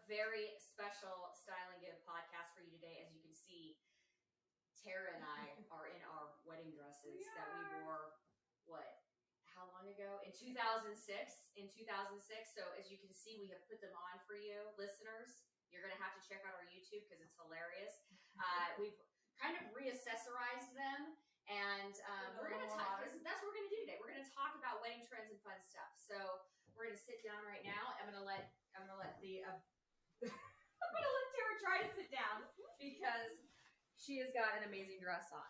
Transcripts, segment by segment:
very special Style and Give podcast for you today. As you can see, Tara and I are in our wedding dresses that we wore, how long ago? In 2006. So as you can see, we have put them on for you, listeners. You're going to have to check out our YouTube because it's hilarious. We've kind of reaccessorized them. And we're going to talk, that's what we're going to do today. We're going to talk about wedding trends and fun stuff. So we're going to sit down right now. I'm going to let Tara try to sit down because she has got an amazing dress on.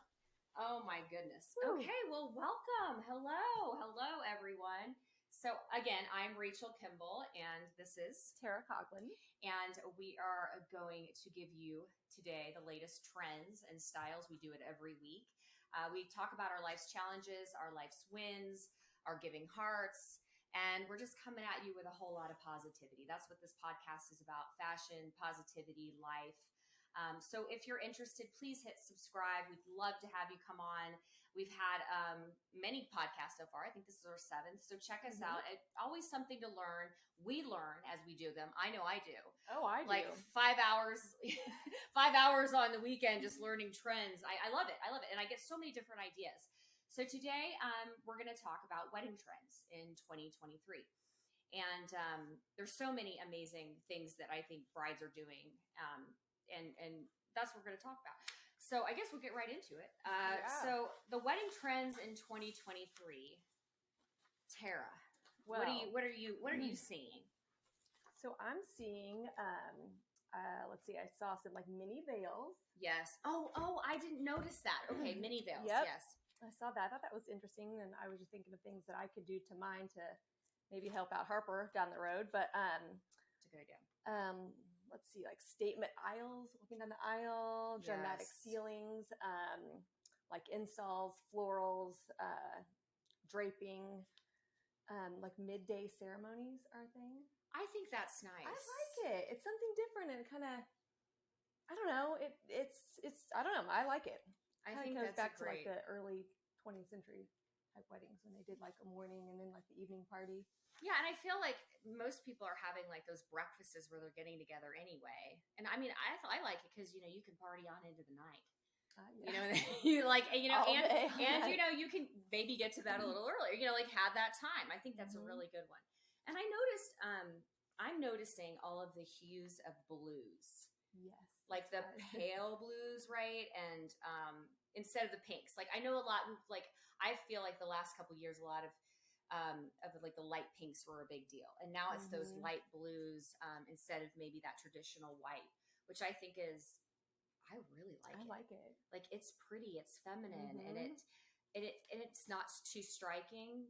Oh my goodness. Woo. Okay, well, welcome. Hello, everyone. So again, I'm Rachel Kimball, and this is Tara Coughlin. And we are going to give you today the latest trends and styles. We do it every week. We talk about our life's challenges, our life's wins, our giving hearts, and we're just coming at you with a whole lot of positivity. That's what this podcast is about: fashion, positivity, life. So if you're interested, please hit subscribe. We'd love to have you come on. We've had many podcasts so far. I think this is our 7th. So check us out. It's always something to learn. We learn as we do them. I know I do. Oh, I do. Like 5 hours, 5 hours on the weekend just learning trends. I love it. And I get so many different ideas. So today we're going to talk about wedding trends in 2023. And there's so many amazing things that I think brides are doing. And that's what we're going to talk about. So I guess we'll get right into it. So the wedding trends in 2023, Tara, what are you seeing? So I'm seeing, let's see, I saw some like mini veils. Yes. Oh, I didn't notice that. Okay. Mini veils. Yep. Yes. I saw that. I thought that was interesting. And I was just thinking of things that I could do to mine to maybe help out Harper down the road. But, it's a good idea. Let's see, like statement aisles, looking down the aisle, dramatic ceilings, like installs, florals, draping, like midday ceremonies are a thing. I think that's nice. I like it. It's something different and kind of, I don't know. It's I don't know. I like it. I think goes that's back to great. like the early 20th century type weddings when they did like a morning and then like the evening party. Yeah, and I feel like most people are having like those breakfasts where they're getting together anyway. And I mean, I like it because you can party on into the night. Yeah. You like and day. you can maybe get to bed a little earlier. Like have that time. I think that's a really good one. And I noticed, I'm noticing all of the hues of blues. Yes. Like the pale blues, right? And instead of the pinks. Like I know a lot. Like I feel like the last couple of years, a lot of like the light pinks were a big deal, and now it's those light blues instead of maybe that traditional white, which I think is I really like. I like it. Like it's pretty, it's feminine, and it's not too striking.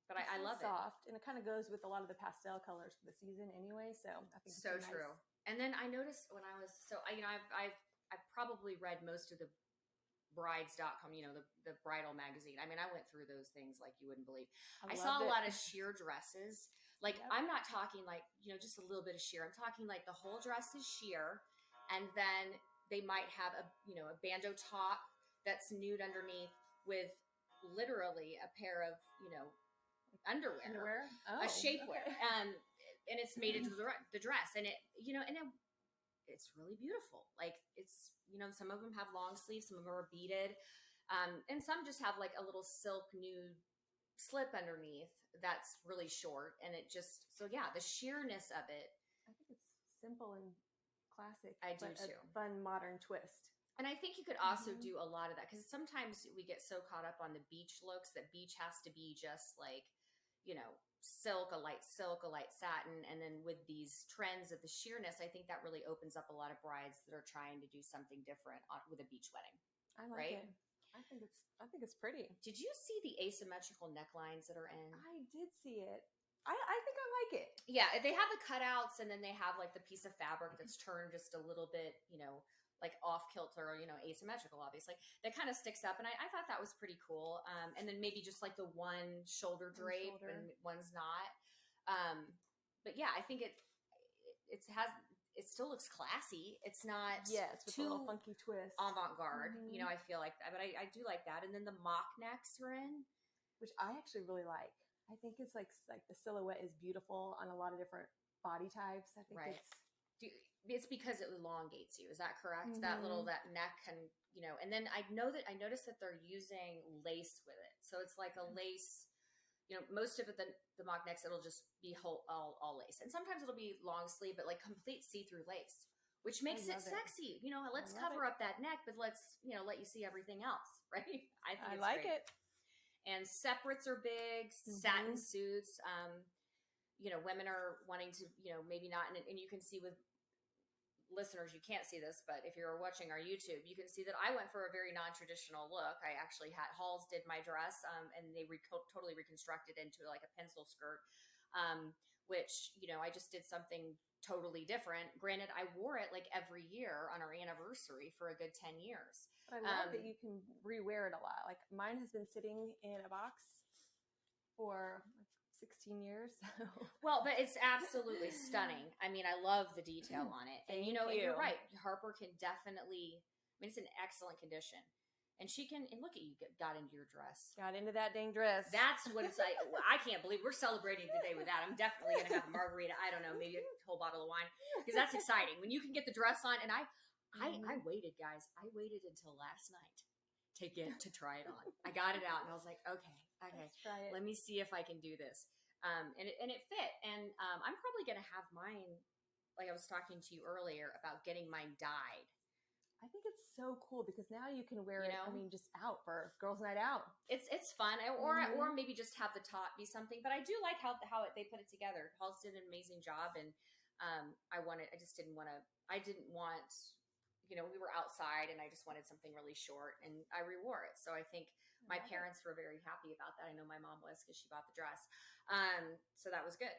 But I love soft, and it kind of goes with a lot of the pastel colors for the season anyway. So I think so it's true. And then I noticed when I was I've probably read most of the brides.com, the bridal magazine. I mean, I went through those things like you wouldn't believe. I saw a lot of sheer dresses. Like I'm not talking like, just a little bit of sheer. I'm talking like the whole dress is sheer. And then they might have a bandeau top that's nude underneath with literally a pair of, underwear, a shapewear. Okay. And it's made into the dress, and it's really beautiful. Like it's, some of them have long sleeves, some of them are beaded. And some just have like a little silk nude slip underneath that's really short. And it just, the sheerness of it. I think it's simple and classic. I do too. A fun modern twist. And I think you could also do a lot of that because sometimes we get so caught up on the beach looks that beach has to be just like, silk, a light satin. And then with these trends of the sheerness, I think that really opens up a lot of brides that are trying to do something different with a beach wedding. I like it. I think it's pretty. Did you see the asymmetrical necklines that are in? I did see it. I think I like it. Yeah, they have the cutouts, and then they have like the piece of fabric that's turned just a little bit, like off kilter or, asymmetrical, obviously, that kind of sticks up. And I thought that was pretty cool. And then maybe just like the one shoulder drape and one's not. But yeah, I think it still looks classy. It's not with a little funky twist, avant-garde. I feel like that, but I do like that. And then the mock necks are in, which I actually really like. I I think it's like the silhouette is beautiful on a lot of different body types. I think it's because it elongates you. Is that correct? That neck can, and then I noticed that they're using lace with it. So it's like a lace, most of it, the mock necks, it'll just be all lace. And sometimes it'll be long sleeve, but like complete see-through lace, which makes it sexy. Let's cover up that neck, but let's, let you see everything else, right? I think it's like great. it. And separates are big, satin suits. Women are wanting to, maybe not, and you can see with listeners, you can't see this, but if you're watching our YouTube, you can see that I went for a very non-traditional look. I actually had Halls did my dress, and they totally reconstructed into like a pencil skirt, which, I just did something totally different. Granted, I wore it like every year on our anniversary for a good 10 years. But I love that you can rewear it a lot. Like mine has been sitting in a box for 16 years. Well, but it's absolutely stunning. I mean, I love the detail on it. And you're right. Harper can definitely, it's in excellent condition. And she can, and look at you, got into your dress. Got into that dang dress. That's what it's like. I can't believe we're celebrating today with that. I'm definitely going to have a margarita. I don't know, maybe a whole bottle of wine. Because that's exciting. When you can get the dress on. And I waited, guys. I waited until last night to try it on. I got it out and I was like, okay. Let's try it. Let me see if I can do this. And it fit. And I'm probably going to have mine, like I was talking to you earlier about getting mine dyed. I think it's so cool because now you can wear it. I mean, just out for girls' night out. It's fun, or maybe just have the top be something. But I do like how they put it together. Halls did an amazing job, and I didn't want. We were outside, and I just wanted something really short, and I rewore it. So I think my parents were very happy about that. I know my mom was because she bought the dress. So that was good.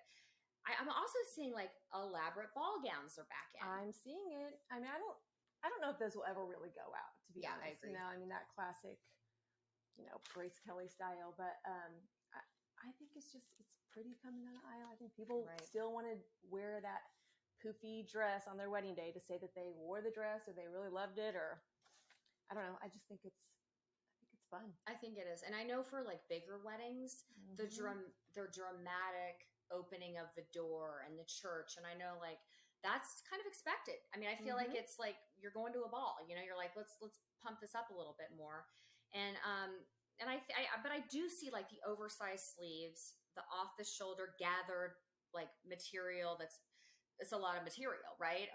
I'm also seeing like elaborate ball gowns are back in. I'm seeing it. I mean, I don't know if those will ever really go out, to be honest. I agree. That classic, Grace Kelly style. But I think it's pretty coming down the aisle. I think people still want to wear that poofy dress on their wedding day to say that they wore the dress or they really loved it, or I don't know. I just think it's fun. I think it is. And I know for like bigger weddings, the dramatic opening of the door and the church. And I know like, that's kind of expected. I mean, I feel like it's like you're going to a ball. You're like, let's pump this up a little bit more. And but I do see like the oversized sleeves, the off the shoulder gathered like material. It's a lot of material, right?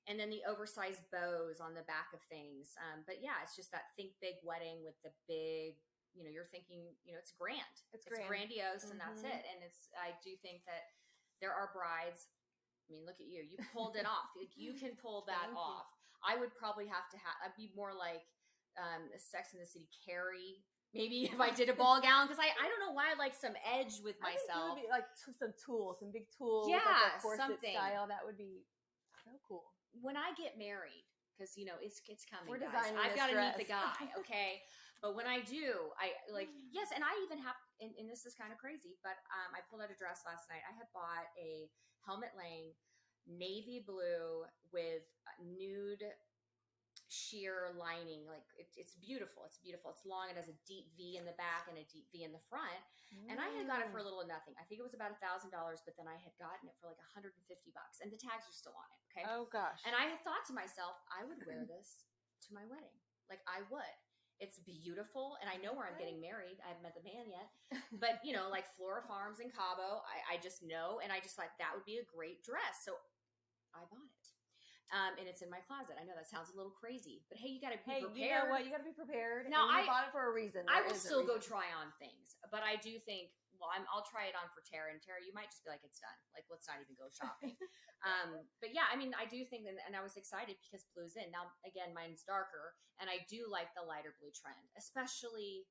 And then the oversized bows on the back of things. But yeah, it's just that think big wedding with the big. You're thinking, it's grand. It's grandiose, and that's it. And I do think that there are brides. I mean, look at you. You pulled it off. Like, you can pull that off. I would probably have to I'd be more like a Sex and the City Carrie, maybe if I did a ball gown. Because I don't know why I like some edge with myself. It would be like some big tools. Yeah, like a corset something. Style. That would be so cool. When I get married, because, it's coming, We're guys. I've got to meet the guy, okay? But when I do, I like, yes, and I even have, and this is kind of crazy, but I pulled out a dress last night. I had bought a helmet lane, navy blue with nude sheer lining. Like it's beautiful. It's beautiful. It's long. It has a deep V in the back and a deep V in the front. And I had got it for a little nothing. I think it was about $1,000, but then I had gotten it for like $150 and the tags are still on it. Okay. Oh gosh. And I had thought to myself, I would wear this to my wedding. Like I would. It's beautiful. And I know where I'm getting married. I haven't met the man yet, but like Flora Farms in Cabo, I just know. And I just thought that would be a great dress. So I bought it. And it's in my closet. I know that sounds a little crazy, but hey, you got to be prepared. You know what? You got to be prepared. Now, I bought it for a reason. I will still go try on things, but I do think, I'll try it on for Tara. And Tara, you might just be like, it's done. Like, let's not even go shopping. But yeah, I mean, I do think, and I was excited because blue's in. Now, again, mine's darker, and I do like the lighter blue trend, especially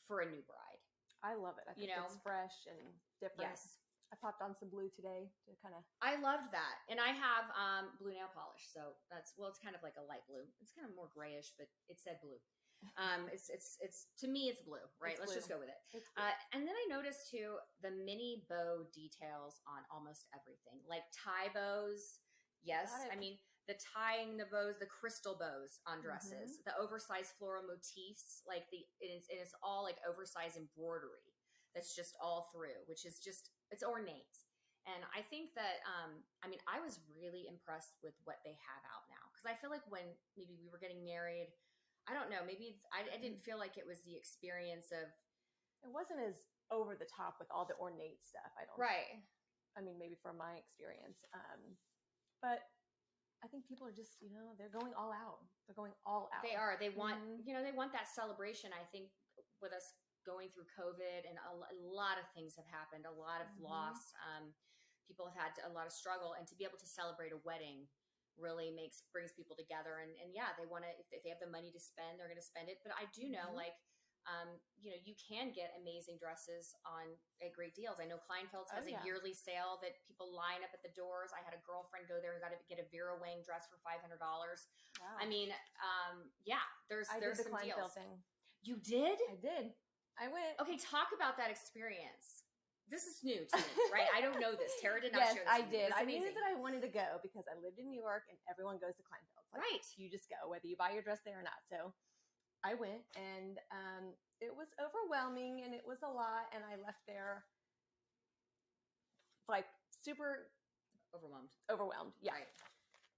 for a new bride. I love it. I think it's fresh and different. Yes. I popped on some blue today to kind of. I loved that, and I have blue nail polish, so it's kind of like a light blue. It's kind of more grayish, but it said blue. It's to me, it's blue, right? Let's just go with it. And then I noticed too the mini bow details on almost everything, like tie bows. Yes, I mean the tying the bows, the crystal bows on dresses, the oversized floral motifs, like it's all like oversized embroidery. that's just all through, which is just, it's ornate. And I think that, I mean, I was really impressed with what they have out now. Because I feel like when maybe we were getting married, I don't know, maybe I didn't feel like it was the experience of. It wasn't as over the top with all the ornate stuff. I don't. Right. I mean, maybe from my experience. But I think people are just, they're going all out. They're going all out. They are. They want, they want that celebration. I think with us going through COVID and a lot of things have happened, a lot of loss. People have had a lot of struggle, and to be able to celebrate a wedding really brings people together. And yeah, they want to, if they have the money to spend, they're going to spend it. But I do know, like, you can get amazing dresses at great deals. I know Kleinfeld's has a yearly sale that people line up at the doors. I had a girlfriend go there and got to get a Vera Wang dress for $500. Wow. I mean, there's did the some Kleinfeld deals. Thing. You did? I did. I went. Okay, talk about that experience. This is new to me, right? I don't know this. Tara did not share this. I did. I knew that I wanted to go because I lived in New York and everyone goes to Kleinfeld's. Like, right. You just go, whether you buy your dress there or not. So I went, and it was overwhelming, and it was a lot. And I left there like super overwhelmed. Yeah. Right.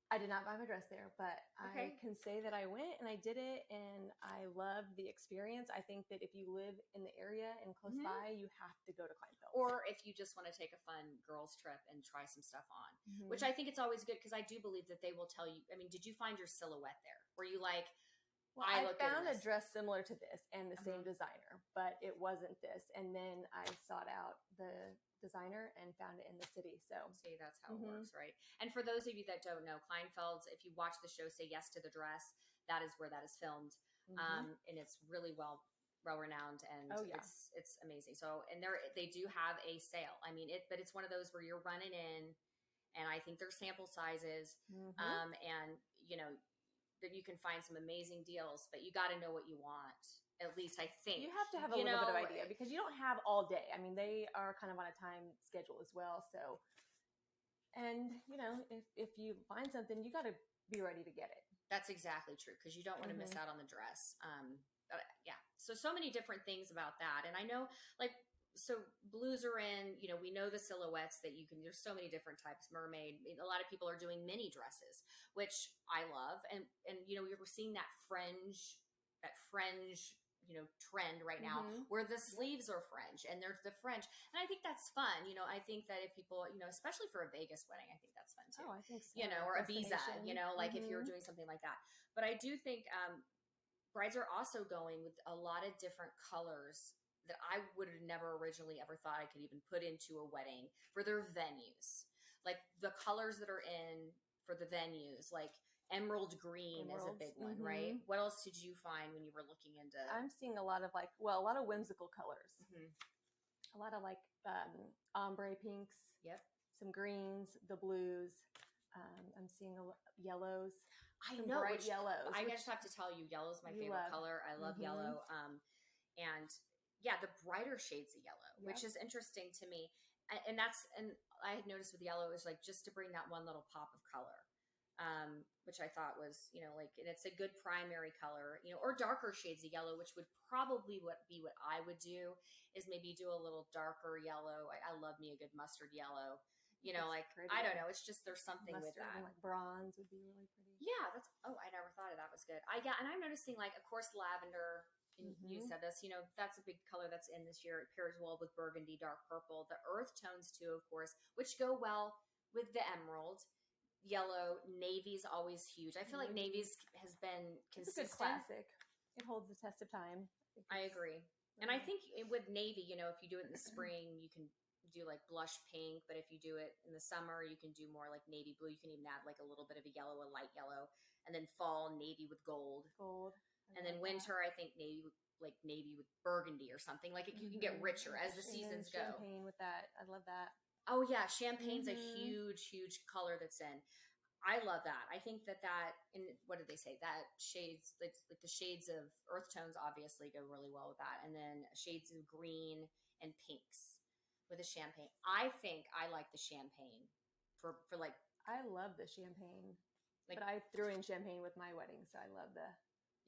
I did not buy my dress there, but I can say that I went and I did it, and I loved the experience. I think that if you live in the area and close by, you have to go to Kleinfeld. Or if you just want to take a fun girls trip and try some stuff on, which I think it's always good, because I do believe that they will tell you. I mean, did you find your silhouette there? Were you like, well, I found a dress similar to this and the same designer, but it wasn't this. And then I sought out the designer and found it in the city. So see, that's how it works, right? And for those of you that don't know, Kleinfeld's, if you watch the show Say Yes to the Dress, that is where that is filmed. And it's really well renowned, and it's amazing. So, and they do have a sale. I mean, but it's one of those where you're running in, and I think there's sample sizes, and that you can find some amazing deals, but you got to know what you want. At least I think you have to have a little bit of idea, because you don't have all day. I mean, they are kind of on a time schedule as well. So, and if you find something, you got to be ready to get it. That's exactly true, because you don't want to miss out on the dress. So many different things about that. And I know, like, so blues are in, we know the silhouettes that you can, there's so many different types, mermaid. A lot of people are doing mini dresses, which I love. And we were seeing that fringe, trend right now, where the sleeves are French and there's the French. And I think that's fun. I think that if people, especially for a Vegas wedding, I think that's fun too. Oh, I think so. Or Ibiza, like if you're doing something like that. But I do think brides are also going with a lot of different colors that I would have never originally ever thought I could even put into a wedding for their venues. Like the colors that are in for the venues, like emerald green is a big one, right? What else did you find when you were looking into? I'm seeing a lot of a lot of whimsical colors. A lot of like ombre pinks. Yep. Some greens, the blues. I'm seeing yellows. I know, bright yellows. I just have to tell you, yellow is my favorite color. I love yellow. And yeah, the brighter shades of yellow, which is interesting to me. And I had noticed with yellow is like just to bring that one little pop of color. Which I thought was, and it's a good primary color, or darker shades of yellow, which would probably be what I would do, is maybe do a little darker yellow. I love me a good mustard yellow, pretty. I don't know. It's just, there's something mustard with that. And like bronze would be really pretty. Yeah. I never thought of that. Was good. And I'm noticing, like, of course, lavender, and you said this, that's a big color that's in this year. It pairs well with burgundy, dark purple, the earth tones too, of course, which go well with the emerald. Yellow, navy's always huge. I feel like navy's has been consistent. It's a good classic. It holds the test of time. I agree. And I think with navy, if you do it in the spring, you can do like blush pink, but if you do it in the summer, you can do more like navy blue. You can even add like a little bit of a yellow, a light yellow, and then fall navy with gold. And then winter, I think navy with burgundy or something. Like you can get richer as the seasons go. Champagne with that. I love that. Oh yeah, champagne's a huge, huge color that's in. I love that. I think that and what did they say? That shades, like the shades of earth tones obviously go really well with that. And then shades of green and pinks with a champagne. I think I like the champagne for I love the champagne, but I threw in champagne with my wedding. So I love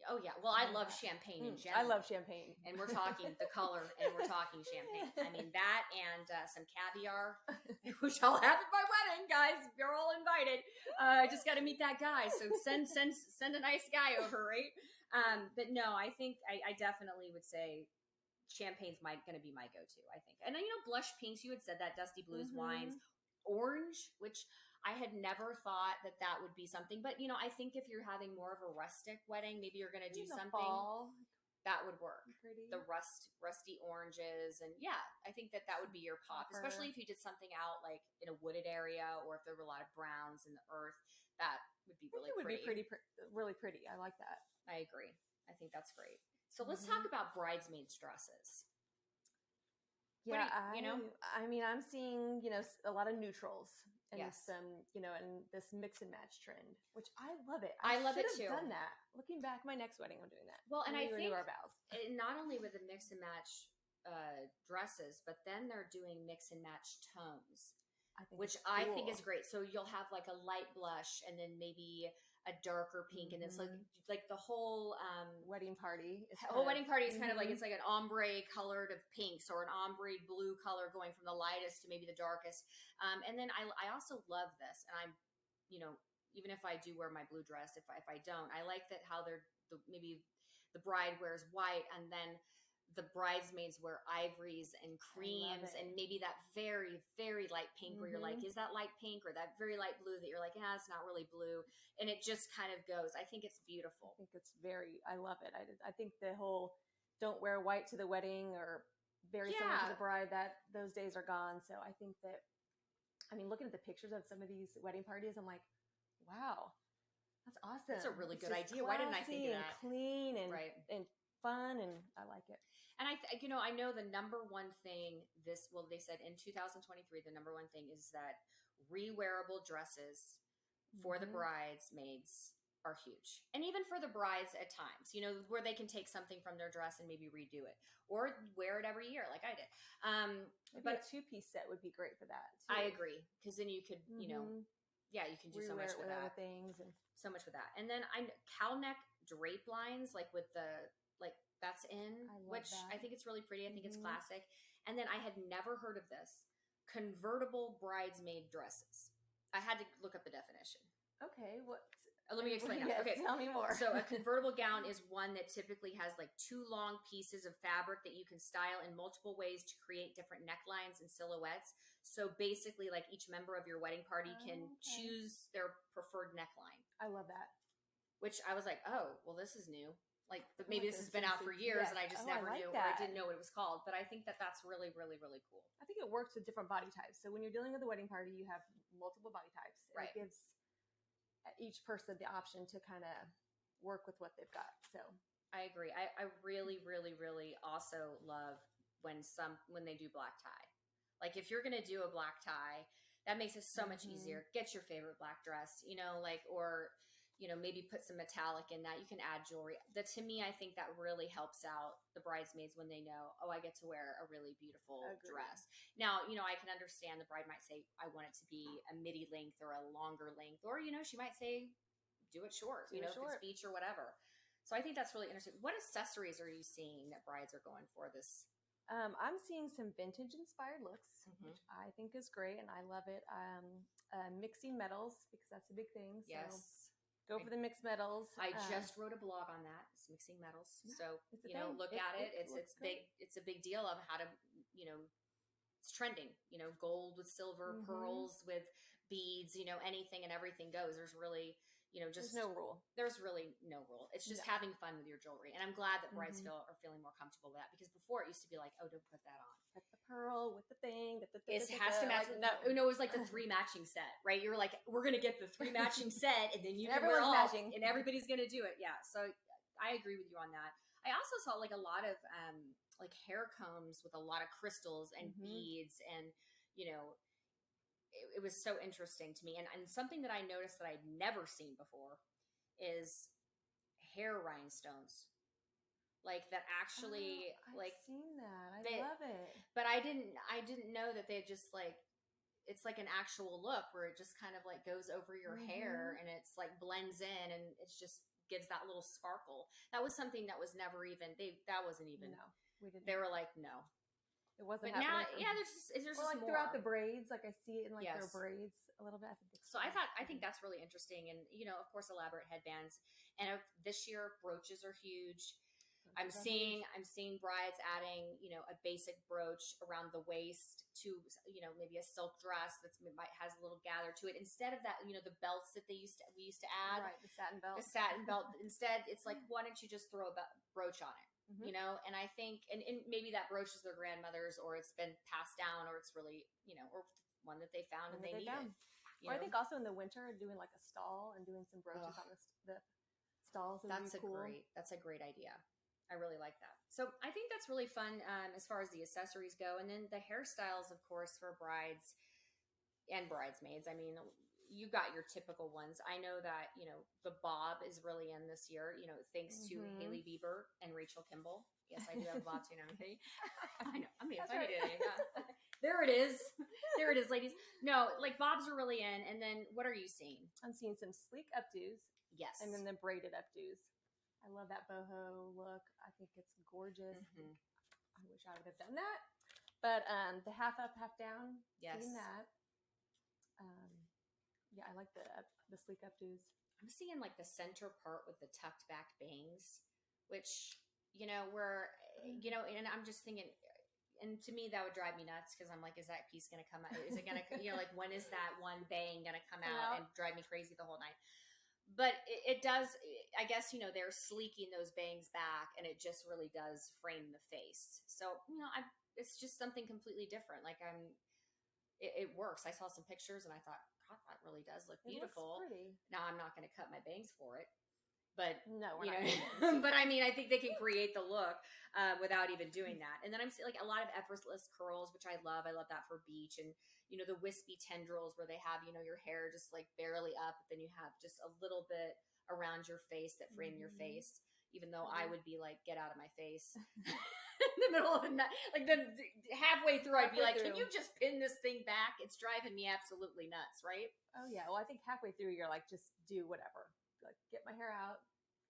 Oh yeah. Well, I love champagne in I general. love champagne. And we're talking the color, and we're talking champagne. I mean, that and some caviar, which I'll have at my wedding, guys. You're all invited. I just got to meet that guy. So send a nice guy over, right? But no, I think I definitely would say champagne's going to be my go-to, I think. And then, blush pinks, you had said that, dusty blues, wines, orange, which I had never thought that would be something. But, I think if you're having more of a rustic wedding, maybe you're going to do something fall. That would work. Pretty. The rusty oranges. And yeah, I think that would be your pop, especially if you did something out like in a wooded area, or if there were a lot of browns in the earth. That would be really pretty. Would be really pretty. I like that. I agree. I think that's great. So let's talk about bridesmaids dresses. Yeah, I mean, I'm seeing, a lot of neutrals and some, and this mix and match trend, which I love it. I love it too. Done that. Looking back, my next wedding, I'm doing that. Well, and I think our vows. Not only with the mix and match dresses, but then they're doing mix and match tones, which I think is great. So you'll have like a light blush and then maybe a darker pink, and it's like the whole wedding party. Wedding party is kind of like, it's like an ombre colored of pinks, or an ombre blue color going from the lightest to maybe the darkest. And then I also love this, and I'm, even if I do wear my blue dress, if I don't, I like that how maybe the bride wears white, and then the bridesmaids wear ivories and creams, and maybe that very, very light pink where you're like, is that light pink? Or that very light blue that you're like, it's not really blue. And it just kind of goes. I think it's beautiful. I love it. I think the whole don't wear white to the wedding, or very similar to the bride, that those days are gone. So I think that, looking at the pictures of some of these wedding parties, I'm like, wow, that's awesome. That's a really good idea. Why didn't I think of that? Clean and fun, and I like it. And I know the number one thing they said in 2023, the number one thing is that re-wearable dresses for the bridesmaids are huge. And even for the brides at times, where they can take something from their dress and maybe redo it, or wear it every year like I did. But a 2-piece set would be great for that too. I agree. Because then you could, you can do so much with that. Things and so much with that. And then cow neck drape lines, like with the, that's in, which I think it's really pretty. I think it's classic. And then I had never heard of this. Convertible bridesmaid dresses. I had to look up the definition. Okay. Let me explain that. Okay. Tell me more. So a convertible gown is one that typically has like 2 long pieces of fabric that you can style in multiple ways to create different necklines and silhouettes. So basically, like, each member of your wedding party can choose their preferred neckline. I love that. Which I was like, oh, well, this is new. Like, maybe this has been out for years and I just never knew, or I didn't know what it was called. But I think that's really, really, really cool. I think it works with different body types. So when you're dealing with a wedding party, you have multiple body types. And it gives each person the option to kind of work with what they've got. So I agree. I really, really, really also love when they do black tie. Like, if you're going to do a black tie, that makes it so much easier. Get your favorite black dress, or maybe put some metallic in that. You can add jewelry. To me, I think that really helps out the bridesmaids when they know, oh, I get to wear a really beautiful dress. Now, I can understand the bride might say, I want it to be a midi length or a longer length, or, she might say, do it short, if it's beach or whatever. So I think that's really interesting. What accessories are you seeing that brides are going for this? I'm seeing some vintage inspired looks, which I think is great, and I love it. Mixing metals, because that's a big thing. So yes. Go for the mixed metals. I just wrote a blog on that. It's mixing metals. So, look at it. It's big. It's a big deal of how to, it's trending, gold with silver, pearls with beads, anything and everything goes. There's really, there's no rule. There's really no rule. It's just having fun with your jewelry. And I'm glad that brides are feeling more comfortable with that, because before it used to be like, oh, don't put that on. Put the pearl with the thing. It has to match. It was like the 3 matching set, right? You're like, we're going to get the 3 matching set, and then you can wear all, matching. And everybody's going to do it. Yeah. So I agree with you on that. I also saw like a lot of like hair combs with a lot of crystals and beads, and it was so interesting to me. And something that I noticed that I'd never seen before is hair rhinestones. Like that actually, I've seen that. I love it. But I didn't know that they just like, it's like an actual look where it just kind of like goes over your hair, and it's like blends in, and it's just gives that little sparkle. That was something that was never even, that wasn't even, No, we didn't. They were like, no. It wasn't But now, happening. yeah, there's or just like more. throughout the braids, like I see it in like Yes. their braids a little bit. So I think that's really interesting. And, you know, of course, elaborate headbands. And this year, brooches are huge. I'm seeing brides adding, you know, a basic brooch around the waist to, you know, maybe a silk dress has a little gather to it, instead of that, you know, the belts that we used to add, right? The satin belt. Instead, it's like, why don't you just throw a brooch on it? You know, and I think, and maybe that brooch is their grandmother's, or it's been passed down, or it's really, you know, or one that they found and they needed. Or I think also in the winter, doing like a stall and doing some brooches on the stalls. That's a great idea. I really like that. So I think that's really fun as far as the accessories go. And then the hairstyles, of course, for brides and bridesmaids. I mean, you got your typical ones. I know that, you know, the bob is really in this year, you know, thanks to Hailey Bieber and Rachel Kimball. Yes, I do have a bob too now. I know. I mean, if I did it. There it is. There it is, ladies. No, like bobs are really in. And then what are you seeing? I'm seeing some sleek updos. Yes. And then the braided updos. I love that boho look. I think it's gorgeous. I wish I would have done that. But the half up, half down. Yes. Seeing that. Yeah, I like the sleek updos. I'm seeing like the center part with the tucked back bangs, which, you know, and I'm just thinking, and to me that would drive me nuts, because I'm like, is that piece going to come out? Is it going to, you know, like when is that one bang going to come out and drive me crazy the whole night? But it does, I guess, you know, they're sleeking those bangs back, and it just really does frame the face. So, you know, it's just something completely different. Like it works. I saw some pictures and I thought, God, that really does look beautiful. It looks pretty. Now I'm not going to cut my bangs for it, but no, we're not. But I mean, I think they can create the look without even doing that. And then I'm seeing like a lot of effortless curls, which I love. I love that for beach, and you know, the wispy tendrils where they have, you know, your hair just like barely up, but then you have just a little bit around your face that frame your face. Even though I would be like, get out of my face. In the middle of the night, like halfway through, I'd be like, can you just pin this thing back? It's driving me absolutely nuts, right? Oh yeah. Well, I think halfway through, you're like, just do whatever. Like, get my hair out,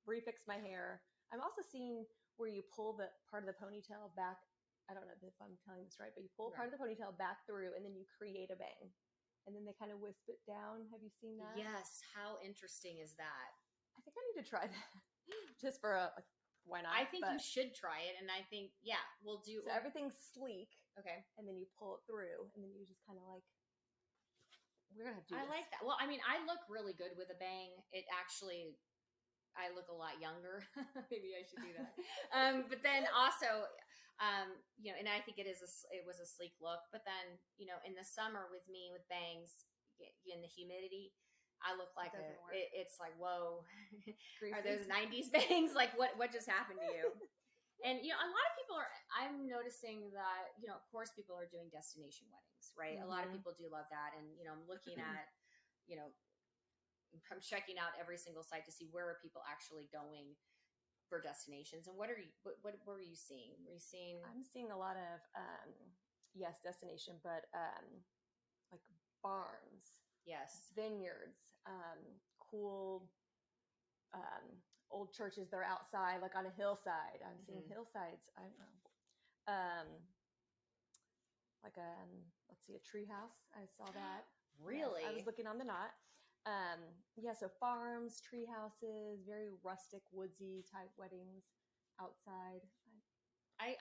refix my hair. I'm also seeing where you pull the part of the ponytail back. I don't know if I'm telling this right, but you pull part of the ponytail back through, and then you create a bang, and then they kind of wisp it down. Have you seen that? Yes. How interesting is that? I think I need to try that just for why not? I think you should try it, and I think we'll do. So everything's sleek, okay, and then you pull it through, and then you just kind of like, we're gonna have to do this. I like that. Well, I mean, I look really good with a bang. It actually, I look a lot younger. Maybe I should do that. But then also, you know, and I think it was a sleek look. But then, you know, in the summer with bangs, in the humidity, I look like it's like, whoa, are those 90s bangs? Like what just happened to you? And, you know, a lot of people I'm noticing that, you know, of course people are doing destination weddings, right? A lot of people do love that. And, you know, I'm looking at, you know, I'm checking out every single site to see where are people actually going for destinations. And what were you seeing? Were you seeing? I'm seeing a lot of, destination, but like barns. Yes. Vineyards, cool old churches that are outside, like on a hillside. I'm seeing hillsides. I don't know. Let's see, a tree house. I saw that. Really? Yes, I was looking on the Knot. So farms, tree houses, very rustic, woodsy type weddings outside. I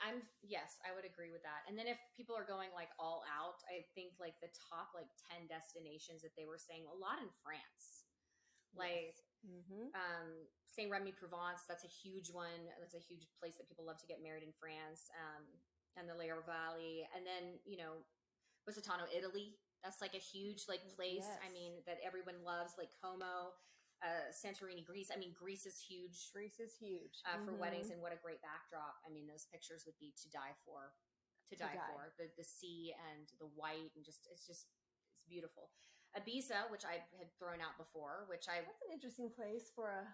would agree with that. And then if people are going like all out, I think like the top like 10 destinations that they were saying, a lot in France, like Saint Remy Provence. That's a huge one. That's a huge place that people love to get married in France. And the Loire Valley, and then, you know, Positano, Italy. That's like a huge like place. Yes. I mean, that everyone loves, like Como. Santorini, Greece. I mean, Greece is huge. For weddings, and what a great backdrop. I mean, those pictures would be to die for. The sea and the white, and it's beautiful. Ibiza, which I had thrown out before, that's an interesting place for a.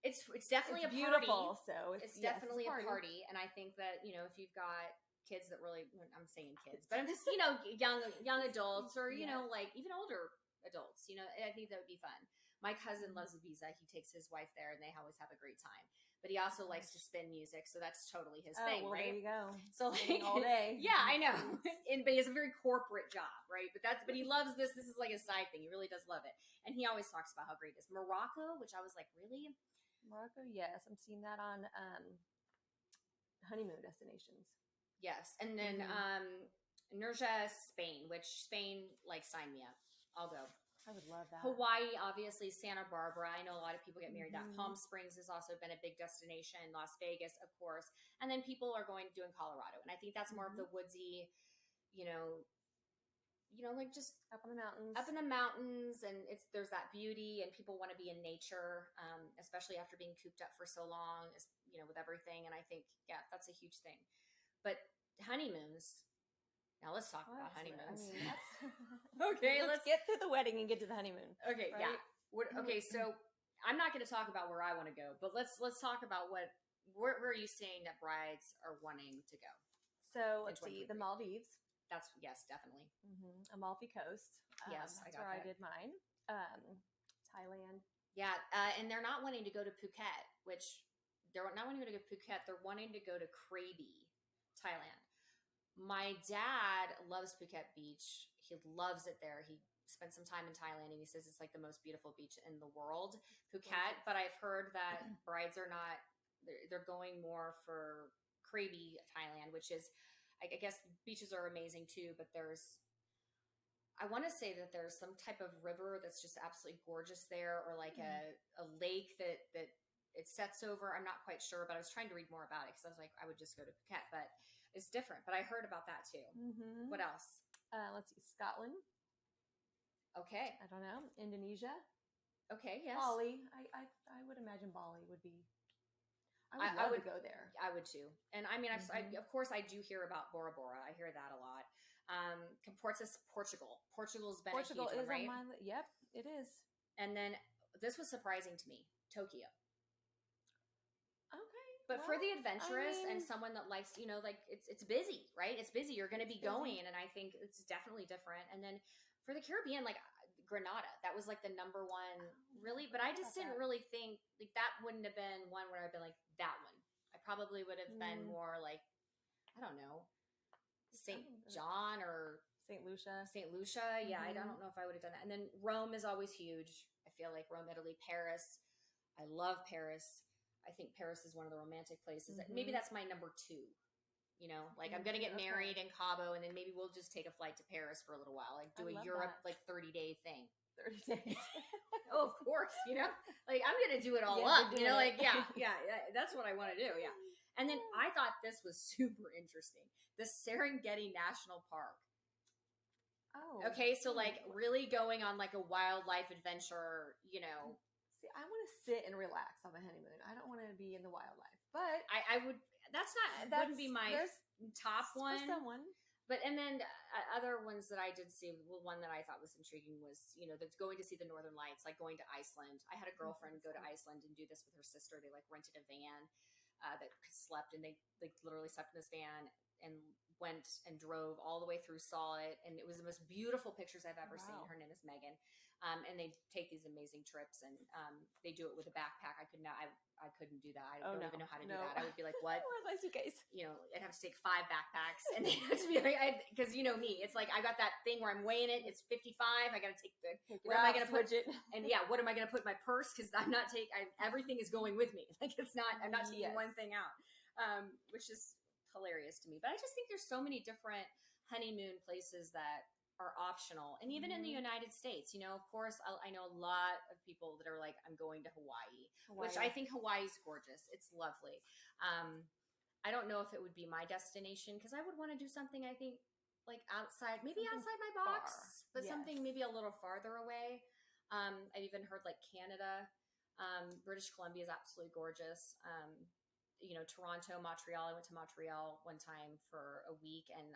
It's definitely a beautiful, party. so it's definitely a party, and I think that, you know, if you've got kids that really, I'm saying kids, but I'm just, you know, young adults, or you know, like even older adults, you know, I think that would be fun. My cousin loves Ibiza. He takes his wife there, and they always have a great time. But he also likes to spin music, so that's totally his thing, well, right? There you go. So like all day. Yeah, I know. But he has a very corporate job, right? But he loves this. This is like his side thing. He really does love it, and he always talks about how great it is. Morocco, which I was like, really? Morocco, yes, I'm seeing that on honeymoon destinations. Yes, and then Nerja, Spain, which Spain, like, sign me up. I'll go. I would love that. Hawaii, obviously, Santa Barbara. I know a lot of people get married. That Palm Springs has also been a big destination. Las Vegas, of course. And then people are doing Colorado. And I think that's more of the woodsy, like just up in the mountains. Up in the mountains, and there's that beauty, and people want to be in nature, especially after being cooped up for so long, with everything. And I think, yeah, that's a huge thing. But honeymoons. Now let's talk about honeymoons. Okay, let's get through the wedding and get to the honeymoon. Okay, right? Yeah. Okay, so I'm not going to talk about where I want to go, but let's talk about where are you saying that brides are wanting to go? So let's see, the Maldives. Yes, definitely. Amalfi Coast. Yes, that's where I did mine. Thailand. Yeah, and they're not wanting to go to Phuket, which they're not wanting to go to Phuket. They're wanting to go to Krabi, Thailand. My dad loves Phuket Beach. He loves it there. He spent some time in Thailand, and he says it's like the most beautiful beach in the world, Phuket. But I've heard that brides are not, they're going more for Krabi, Thailand, which is, I guess beaches are amazing too, but I want to say that there's some type of river that's just absolutely gorgeous there, or like a lake that it sets over. I'm not quite sure, but I was trying to read more about it because I was like, I would just go to Phuket, but it's different. But I heard about that too. What else? Let's see, Scotland. Okay. I don't know. Indonesia. Okay. Yes. Bali. I would imagine Bali would be. I would go there. I would too. And I mean, of course, I do hear about Bora Bora. I hear that a lot. Portugal. Portugal's been a huge one, right? On my Yep, it is. And then this was surprising to me, Tokyo. Okay. But for the adventurous and someone that likes, like it's busy, right? It's busy. You're going to be going, and I think it's definitely different. And then for the Caribbean, like Grenada, that was like the number one, really. But I just didn't really think like that wouldn't have been one where I'd been like that one. I probably would have been more like, I don't know, St. John or St. Lucia. Yeah, I don't know if I would have done that. And then Rome is always huge. I feel like Rome, Italy, Paris. I love Paris. I think Paris is one of the romantic places. Maybe that's my number 2. Like I'm going to get married in Cabo, and then maybe we'll just take a flight to Paris for a little while, like do a Europe, like 30-day thing. 30 days. Oh, of course. Like I'm going to do it all up, like, yeah, that's what I want to do. Yeah. And then I thought this was super interesting. The Serengeti National Park. Oh. Okay. So like really going on like a wildlife adventure, See, I want to sit and relax on my honeymoon. I don't want to be in the wildlife, but I would, wouldn't be my top one. For someone. But, and then other ones that I did see, one that I thought was intriguing was, that's going to see the Northern Lights, like going to Iceland. I had a girlfriend go to Iceland and do this with her sister. They like rented a van that slept, and they like literally slept in this van and went and drove all the way through, saw it. And it was the most beautiful pictures I've ever seen. Her name is Megan. And they take these amazing trips, and they do it with a backpack. I couldn't do that. I don't even know how to do that. I would be like, what? Where's my suitcase? I'd have to take 5 backpacks, and they have to be like, because me, it's like I got that thing where I'm weighing it. It's 55. I got to take what am I going to put it? And what am I going to put in my purse? Because I'm not everything is going with me. Like I'm not taking one thing out, which is hilarious to me. But I just think there's so many different honeymoon places that are optional. And even in the United States, of course, I know a lot of people that are like, I'm going to Hawaii, which I think Hawaii's gorgeous. It's lovely. I don't know if it would be my destination, because I would want to do something, I think, like outside my box, but something maybe a little farther away. I've even heard like Canada, British Columbia is absolutely gorgeous. Toronto, Montreal. I went to Montreal one time for a week, and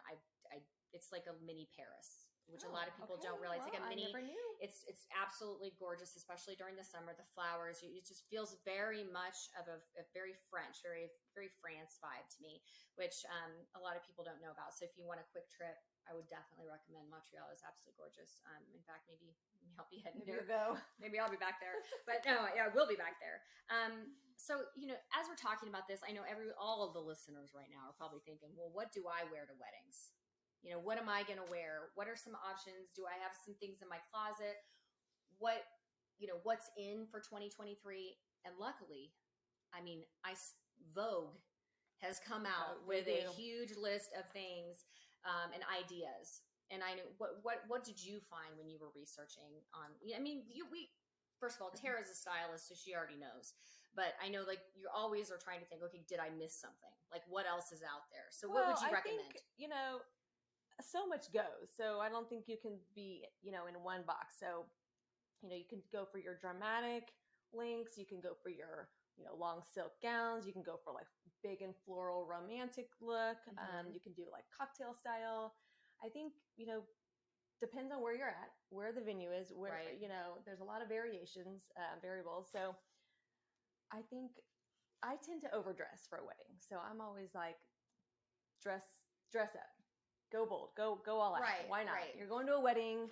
it's like a mini Paris. which a lot of people don't realize. Well, like a mini, I never knew. It's absolutely gorgeous, especially during the summer. The flowers, it just feels very much of a very French, very very France vibe to me, which a lot of people don't know about. So if you want a quick trip, I would definitely recommend Montreal. Is absolutely gorgeous. In fact, maybe I'll be heading there. Go. Maybe I'll be back there. But no, yeah, I will be back there. So as we're talking about this, I know all of the listeners right now are probably thinking, well, what do I wear to weddings? What am I going to wear? What are some options? Do I have some things in my closet? What's in for 2023? And luckily, I mean, Vogue has come out with a huge list of things and ideas. And I know what did you find when you were researching on? I mean, we first of all, Tara's a stylist, so she already knows. But I know, like, you always are trying to think, okay, did I miss something? Like, what else is out there? So, what would you recommend? Think, so much goes. So I don't think you can be, in one box. So, you can go for your dramatic links. You can go for your, long silk gowns. You can go for like big and floral romantic look. You can do like cocktail style. I think, depends on where you're at, where the venue is, where, right. There's a lot of variations, variables. So I think I tend to overdress for a wedding. So I'm always like, dress up, go bold, go all out. Right. Why not? Right. You're going to a wedding.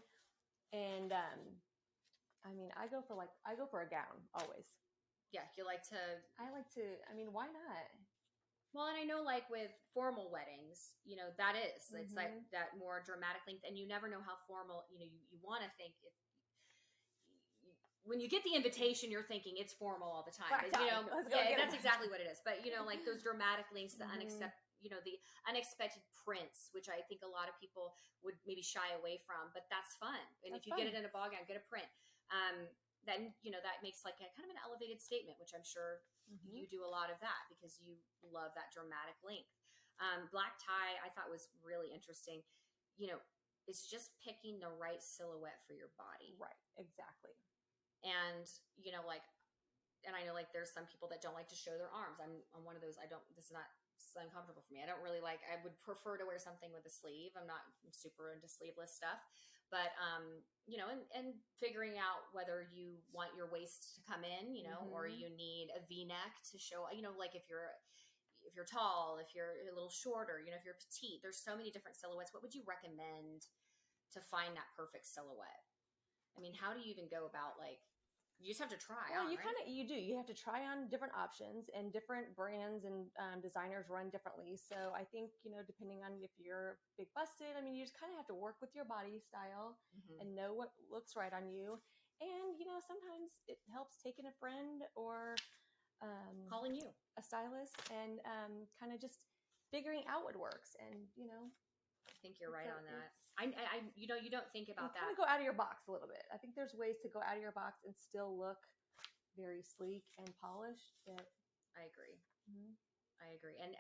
And, I go for a gown always. Yeah. Why not? Well, and I know, like, with formal weddings, that is, it's like that more dramatic length, and you never know how formal, you want to think when you get the invitation, you're thinking it's formal all the time. But, that's exactly what it is. But, like those dramatic lengths, the the unexpected prints, which I think a lot of people would maybe shy away from, but that's fun. And if you get it in a ball gown, get a print. Then, that makes like a kind of an elevated statement, which I'm sure you do a lot of that because you love that dramatic length. Black tie, I thought was really interesting. It's just picking the right silhouette for your body. Right. Exactly. And, and I know, like, there's some people that don't like to show their arms. I'm one of those. This is not uncomfortable for me. I don't really I would prefer to wear something with a sleeve. I'm not super into sleeveless stuff, but, and figuring out whether you want your waist to come in, or you need a V-neck to show, like if you're tall, if you're a little shorter, if you're petite, there's so many different silhouettes. What would you recommend to find that perfect silhouette? I mean, how do you even go about, like, you just have to try on, right? You have to try on different options, and different brands and designers run differently. So I think, depending on if you're big busted, you just kind of have to work with your body style and know what looks right on you. And, sometimes it helps taking a friend or calling you a stylist and kind of just figuring out what works. And, I think you're right on that. I you don't think about that. Kind of go out of your box a little bit. I think there's ways to go out of your box and still look very sleek and polished. I agree. I agree. And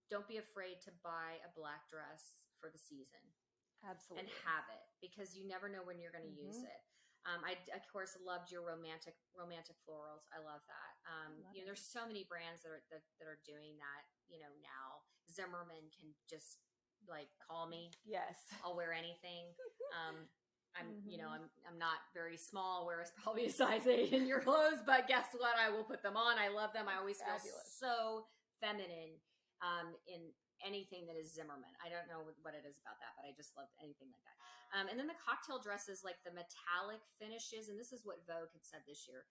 don't be afraid to buy a black dress for the season. Absolutely. And have it, because you never know when you're going to use it. I, of course, loved your romantic florals. I love that. There's so many brands that are doing that, now. Zimmerman can just, like, call me. Yes. I'll wear anything. I'm not very small, whereas probably a size 8 in your clothes, but guess what? I will put them on. I love them. I always feel so feminine in anything that is Zimmerman. I don't know what it is about that, but I just love anything like that. And then the cocktail dresses, like the metallic finishes, and this is what Vogue had said this year.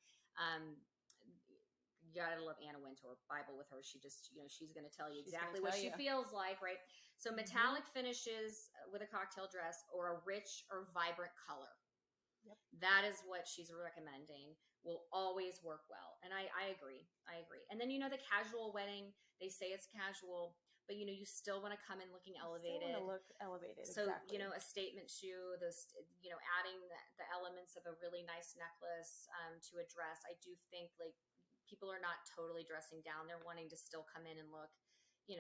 You gotta love Anna Wintour, Bible with her. She just, she's going to tell you exactly what she feels like, right? So metallic finishes with a cocktail dress, or a rich or vibrant color. Yep. That is what she's recommending. Will always work well. And I agree. And then, the casual wedding, they say it's casual, but you still want to come in looking elevated. Still want to look elevated. So, exactly. A statement shoe, those, adding the elements of a really nice necklace to a dress. I do think, like, people are not totally dressing down. They're wanting to still come in and look, they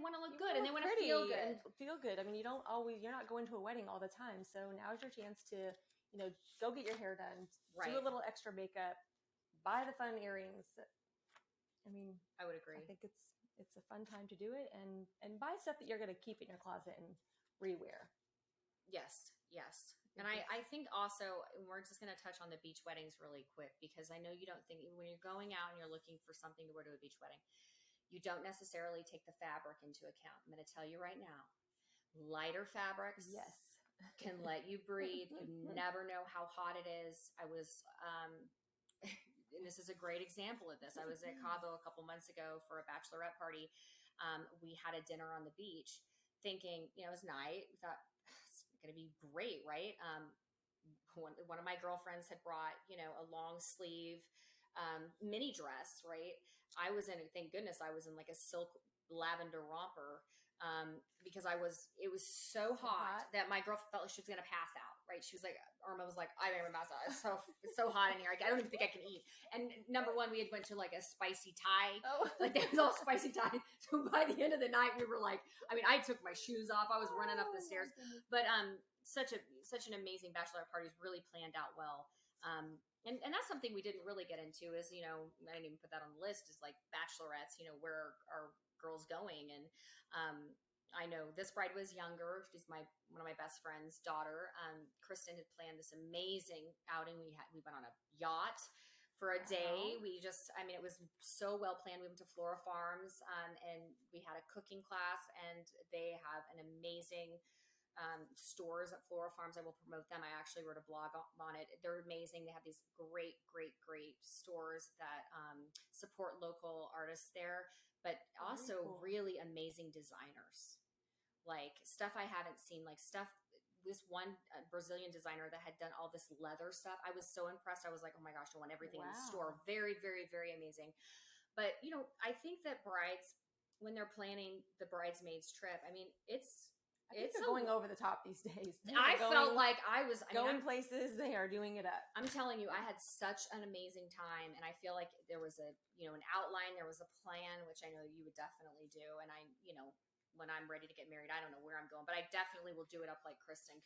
want to look good, and they want to feel good. You're not going to a wedding all the time. So now's your chance to, go get your hair done, do a little extra makeup, buy the fun earrings. I would agree. I think it's a fun time to do it, and buy stuff that you're going to keep in your closet and rewear. Yes. And I think also, we're just going to touch on the beach weddings really quick, because I know you don't think, when you're going out and you're looking for something to wear to a beach wedding, you don't necessarily take the fabric into account. I'm going to tell you right now, lighter fabrics can let you breathe. You never know how hot it is. I was, and this is a great example of this. I was at Cabo a couple months ago for a bachelorette party. We had a dinner on the beach thinking, it was night. We thought, going to be great, right? One of my girlfriends had brought, a long sleeve mini dress, right? Thank goodness I was in like a silk lavender romper, because it was so hot that my girlfriend felt like she was going to pass out, right? She was like, Irma was like, I'm going to pass out. It's so hot in here. I don't even think I can eat. And number one, we had went to like a spicy Thai, like there was all spicy Thai. So by the end of the night, we were like, I took my shoes off. I was running up the stairs, but, such an amazing bachelorette party, is really planned out well. And that's something we didn't really get into is, I didn't even put that on the list, is like bachelorettes, where are girls going? And, I know this bride was younger. She's one of my best friend's daughter. Kristen had planned this amazing outing. We went on a yacht for a day. It was so well planned. We went to Floral Farms, and we had a cooking class, and they have an amazing stores at Floral Farms. I will promote them. I actually wrote a blog on it. They're amazing. They have these great stores that support local artists there, but also really amazing designers. Like stuff I haven't seen, like this one Brazilian designer that had done all this leather stuff. I was so impressed. I was like, oh my gosh, I want everything in the store. Very, very, very amazing. But, I think that brides, when they're planning the bridesmaids trip, it's going over the top these days. Felt like I was going places. They are doing it up. I'm telling you, I had such an amazing time, and I feel like there was an outline, there was a plan, which I know you would definitely do. And when I'm ready to get married, I don't know where I'm going, but I definitely will do it up like Kristen,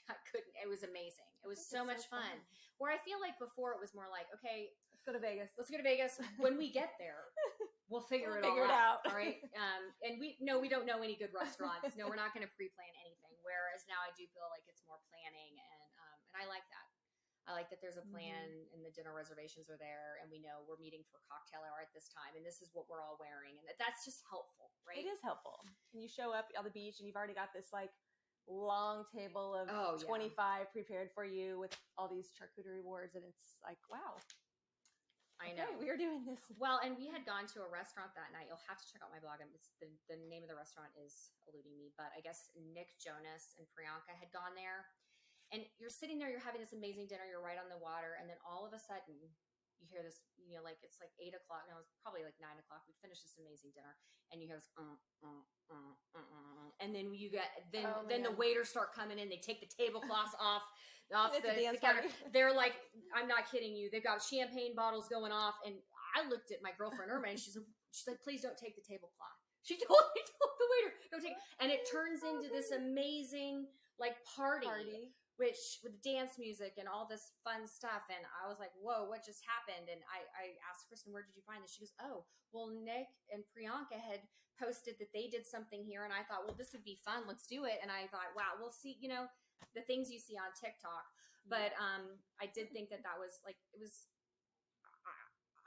because it was amazing. It was so much fun. Where I feel like before it was more like, okay, let's go to Vegas. When we get there, we'll figure it out. All right. And we don't know any good restaurants. No, we're not going to pre-plan anything. Whereas now I do feel like it's more planning, and I like that. I like that there's a plan, and the dinner reservations are there, and we know we're meeting for cocktail hour at this time, and this is what we're all wearing, and that's just helpful, right? It is helpful. And you show up on the beach, and you've already got this like long table of 25 prepared for you with all these charcuterie boards, and it's like, wow. I know. We are doing this. Well, and we had gone to a restaurant that night. You'll have to check out my blog. The name of the restaurant is eluding me, but I guess Nick Jonas and Priyanka had gone there. And you're sitting there, you're having this amazing dinner, you're right on the water, and then all of a sudden you hear this, like it's like 8 o'clock. No, it was probably like 9 o'clock. We'd finished this amazing dinner, and you hear this, and then then the waiters start coming in. They take the tablecloths off the counter. They're like, I'm not kidding you. They've got champagne bottles going off, and I looked at my girlfriend Irma, and she's like, please don't take the tablecloth. She told the waiter, don't take it. And it turns into this amazing like party. Which with dance music and all this fun stuff. And I was like, whoa, what just happened? And I asked Kristen, where did you find this? She goes, oh, well, Nick and Priyanka had posted that they did something here. And I thought, well, this would be fun. Let's do it. And I thought, wow, we'll see, the things you see on TikTok. But I did think that was like,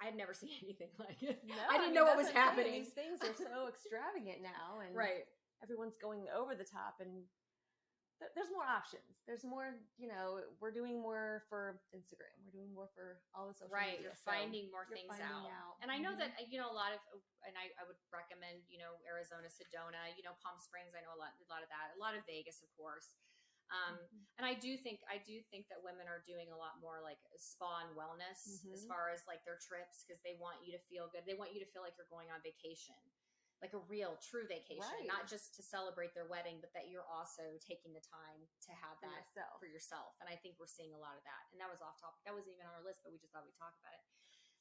I had never seen anything like it. No, I didn't know what was happening. These things are so extravagant now. And everyone's going over the top, and there's more options. There's more, we're doing more for Instagram. We're doing more for all the social media. You're finding more things out. And I know that, a lot of, and I would recommend, Arizona, Sedona, Palm Springs. I know a lot of that, a lot of Vegas, of course. And I do think that women are doing a lot more like spa and wellness as far as like their trips, because they want you to feel good. They want you to feel like you're going on vacation. Like a real, true vacation, not just to celebrate their wedding, but that you're also taking the time to have that for yourself. And I think we're seeing a lot of that. And that was off topic. That wasn't even on our list, but we just thought we'd talk about it.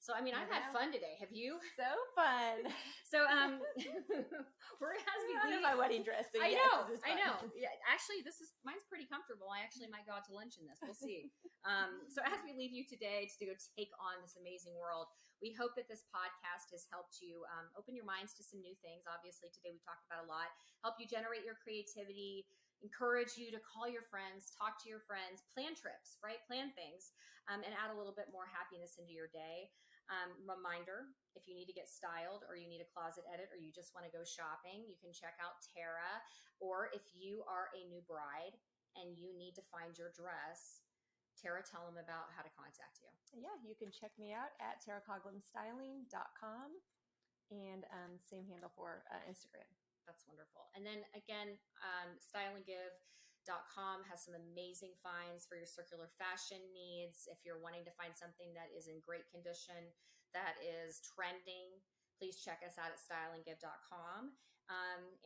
So, I mean, I've had fun today. Have you? So fun. So, we're as we leave my wedding dress. So I yes, know. this is I fun. know. Yeah, actually, mine's pretty comfortable. I actually might go out to lunch in this. We'll see. So, as we leave you today to go take on this amazing world, we hope that this podcast has helped you open your minds to some new things. Obviously, today we talked about a lot. Help you generate your creativity. Encourage you to call your friends, talk to your friends, plan trips, right? Plan things, and add a little bit more happiness into your day. Reminder, if you need to get styled or you need a closet edit or you just want to go shopping, you can check out Tara. Or if you are a new bride and you need to find your dress, Tara, tell them about how to contact you. Yeah, you can check me out at taracoglinstyling.com and same handle for Instagram. That's wonderful. And then again, styleandgive.com has some amazing finds for your circular fashion needs. If you're wanting to find something that is in great condition, that is trending, please check us out at styleandgive.com.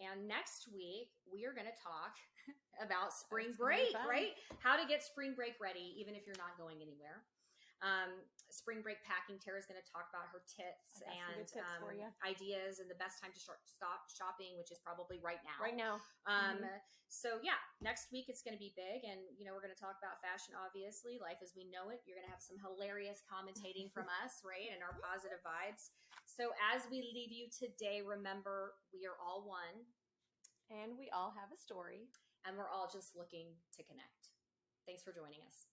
And next week, we are going to talk about spring break, right? How to get spring break ready, even if you're not going anywhere. Spring break packing. Tara's going to talk about her tips and ideas and the best time to stop shopping, which is probably right now. So yeah, next week it's going to be big, and we're going to talk about fashion. Obviously, life as we know it. You're going to have some hilarious commentating from us, right, and our positive vibes. So as we leave you today, remember we are all one, and we all have a story, and we're all just looking to connect. Thanks for joining us.